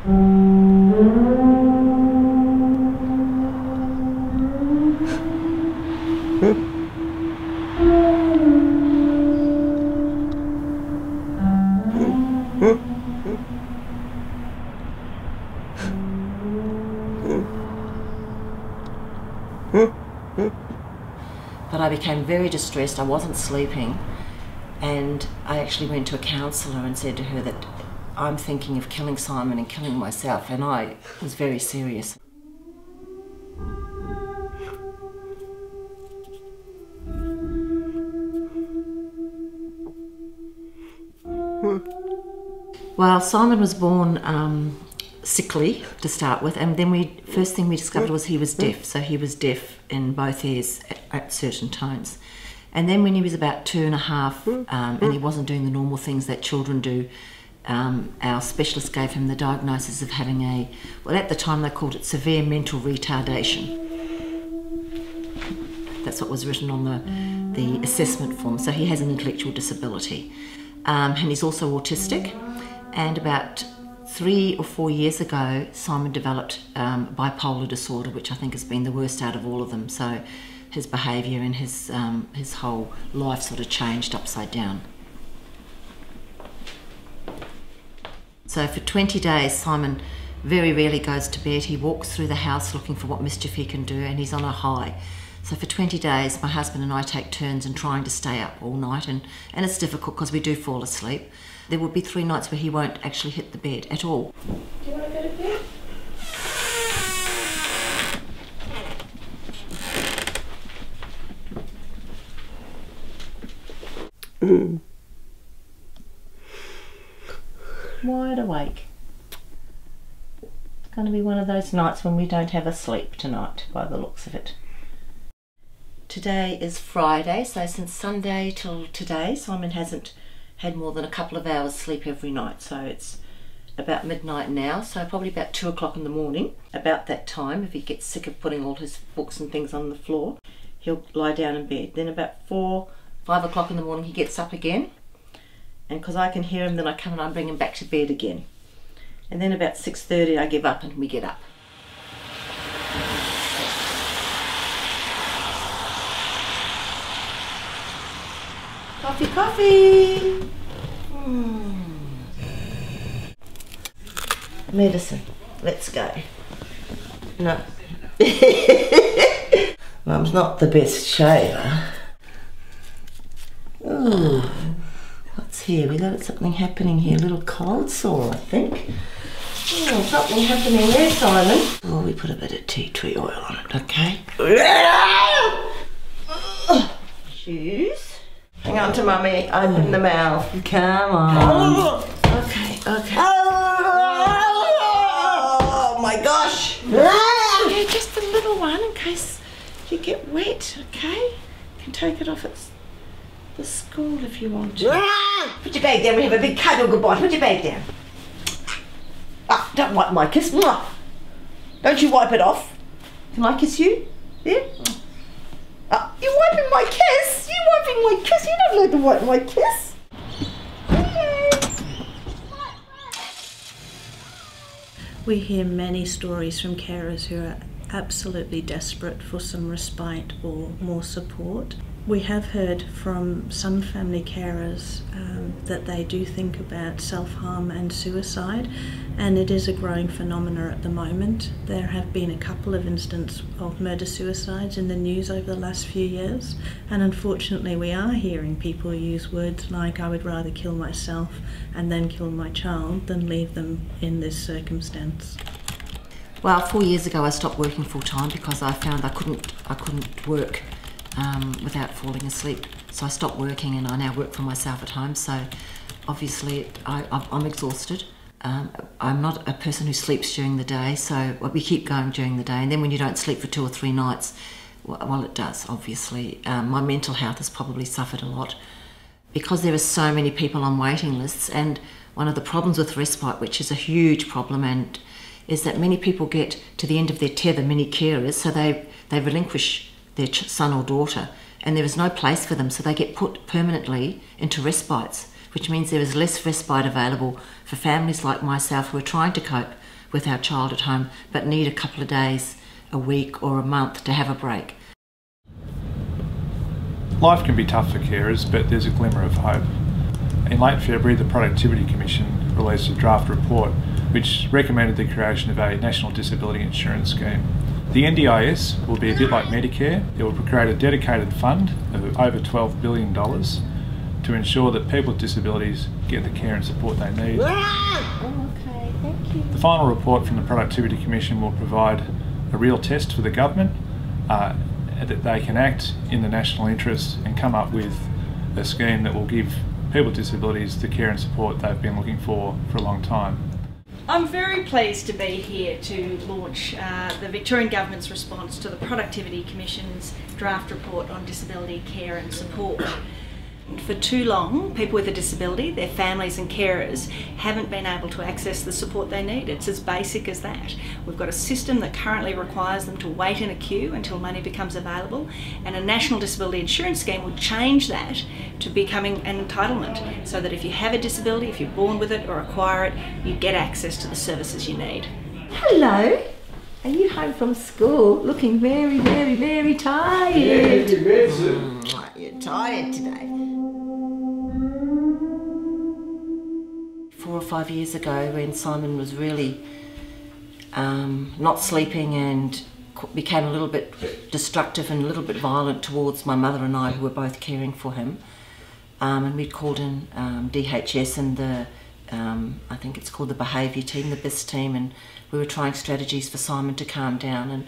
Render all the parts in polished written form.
But I became very distressed. I wasn't sleeping, and I actually went to a counsellor and said to her that I'm thinking of killing Simon and killing myself, and I was very serious. Well, Simon was born sickly to start with, and then first thing we discovered was he was deaf. So he was deaf in both ears at certain times. And then when he was about 2.5, and he wasn't doing the normal things that children do, our specialist gave him the diagnosis of having well, at the time they called it severe mental retardation. That's what was written on the assessment form. So he has an intellectual disability, and he's also autistic. And about 3 or 4 years ago, Simon developed bipolar disorder, which I think has been the worst out of all of them. So his behaviour and his whole life sort of changed upside down. So for 20 days, Simon very rarely goes to bed. He walks through the house looking for what mischief he can do, and he's on a high. So for 20 days, my husband and I take turns in trying to stay up all night, and it's difficult because we do fall asleep. There will be 3 nights where he won't actually hit the bed at all. Do you want to go to bed? Wide awake. It's going to be one of those nights when we don't have a sleep tonight, by the looks of it. Today is Friday, so since Sunday till today, Simon hasn't had more than a couple of hours sleep every night. So it's about midnight now, so probably about 2 o'clock in the morning. About that time, if he gets sick of putting all his books and things on the floor, he'll lie down in bed. Then about 4, 5 o'clock in the morning, he gets up again. And because I can hear him, then I come and I bring him back to bed again. And then about 6:30, I give up and we get up. Coffee, coffee! Medicine. Let's go. No. Mum's not the best shaver. Ooh. What's here? We got something happening here. A little cold sore, I think. Oh, something happening there, Simon. Oh, we put a bit of tea tree oil on it, okay? Shoes. Hang on to Mummy. Open the mouth. Come on. Okay, okay. Oh my gosh. Yeah, just a little one in case you get wet, okay? You can take it off at the school if you want to. Put your bag down. We have a big cuddle goodbye. Put your bag down. Ah, don't wipe my kiss. Don't you wipe it off. Can I kiss you? There? You're wiping my kiss? You're wiping my kiss? You don't like to wipe my kiss? We hear many stories from carers who are absolutely desperate for some respite or more support. We have heard from some family carers that they do think about self-harm and suicide, and it is a growing phenomenon at the moment. There have been a couple of instances of murder-suicides in the news over the last few years, and unfortunately we are hearing people use words like, I would rather kill myself and then kill my child than leave them in this circumstance. Well, 4 years ago I stopped working full-time because I found I couldn't work without falling asleep. So I stopped working and I now work for myself at home. So obviously I'm exhausted. I'm not a person who sleeps during the day, so we keep going during the day. And then when you don't sleep for 2 or 3 nights, well, it does, obviously. My mental health has probably suffered a lot because there are so many people on waiting lists. And one of the problems with respite, which is a huge problem, and is that many people get to the end of their tether, many carers, so they relinquish their son or daughter, and there is no place for them, so they get put permanently into respites, which means there is less respite available for families like myself who are trying to cope with our child at home but need a couple of days, a week or a month to have a break. Life can be tough for carers, but there's a glimmer of hope. In late February, the Productivity Commission released a draft report which recommended the creation of a National Disability Insurance Scheme. The NDIS will be a bit like Medicare. It will create a dedicated fund of over $12 billion to ensure that people with disabilities get the care and support they need. Okay, thank you. The final report from the Productivity Commission will provide a real test for the government that they can act in the national interest and come up with a scheme that will give people with disabilities the care and support they've been looking for a long time. I'm very pleased to be here to launch the Victorian Government's response to the Productivity Commission's draft report on disability care and support. For too long, people with a disability, their families and carers haven't been able to access the support they need. It's as basic as that. We've got a system that currently requires them to wait in a queue until money becomes available, and a National Disability Insurance Scheme would change that to becoming an entitlement, so that if you have a disability, if you're born with it or acquire it, you get access to the services you need. Hello. Are you home from school? Looking very, very, very tired. You're tired today. 4 or 5 years ago, when Simon was really not sleeping and became a little bit destructive and a little bit violent towards my mother and I, who were both caring for him, and we'd called in DHS and the I think it's called the behaviour team, the BIS team, and we were trying strategies for Simon to calm down, and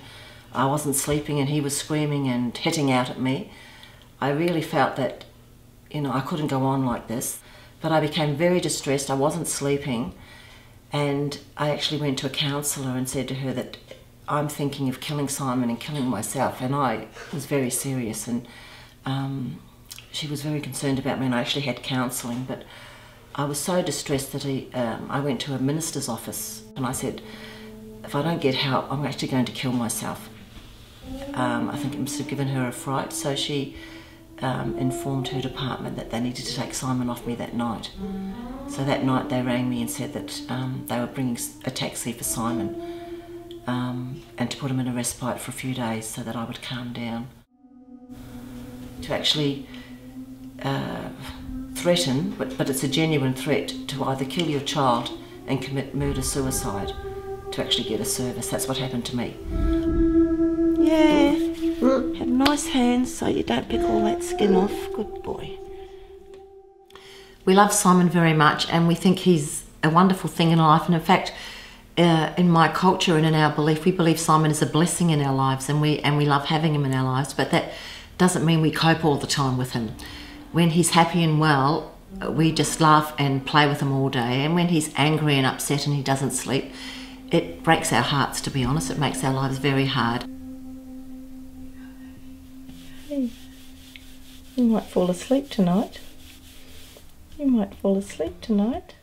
I wasn't sleeping and he was screaming and hitting out at me. I really felt that, you know, I couldn't go on like this, but I became very distressed. I wasn't sleeping, and I actually went to a counsellor and said to her that I'm thinking of killing Simon and killing myself, and I was very serious, and she was very concerned about me, and I actually had counselling, but I was so distressed that I went to a minister's office and I said, if I don't get help, I'm actually going to kill myself. I think it must have given her a fright, so she informed her department that they needed to take Simon off me that night. So that night they rang me and said that they were bringing a taxi for Simon and to put him in a respite for a few days so that I would calm down. To actually threaten, but it's a genuine threat, to either kill your child and commit murder-suicide to actually get a service. That's what happened to me. Yeah, have nice hands so you don't pick all that skin off. Good boy. We love Simon very much, and we think he's a wonderful thing in life, and in fact, in my culture and in our belief, we believe Simon is a blessing in our lives, and we love having him in our lives, but that doesn't mean we cope all the time with him. When he's happy and well, we just laugh and play with him all day, and when he's angry and upset and he doesn't sleep, it breaks our hearts, to be honest. It makes our lives very hard. Hey, you might fall asleep tonight. You might fall asleep tonight.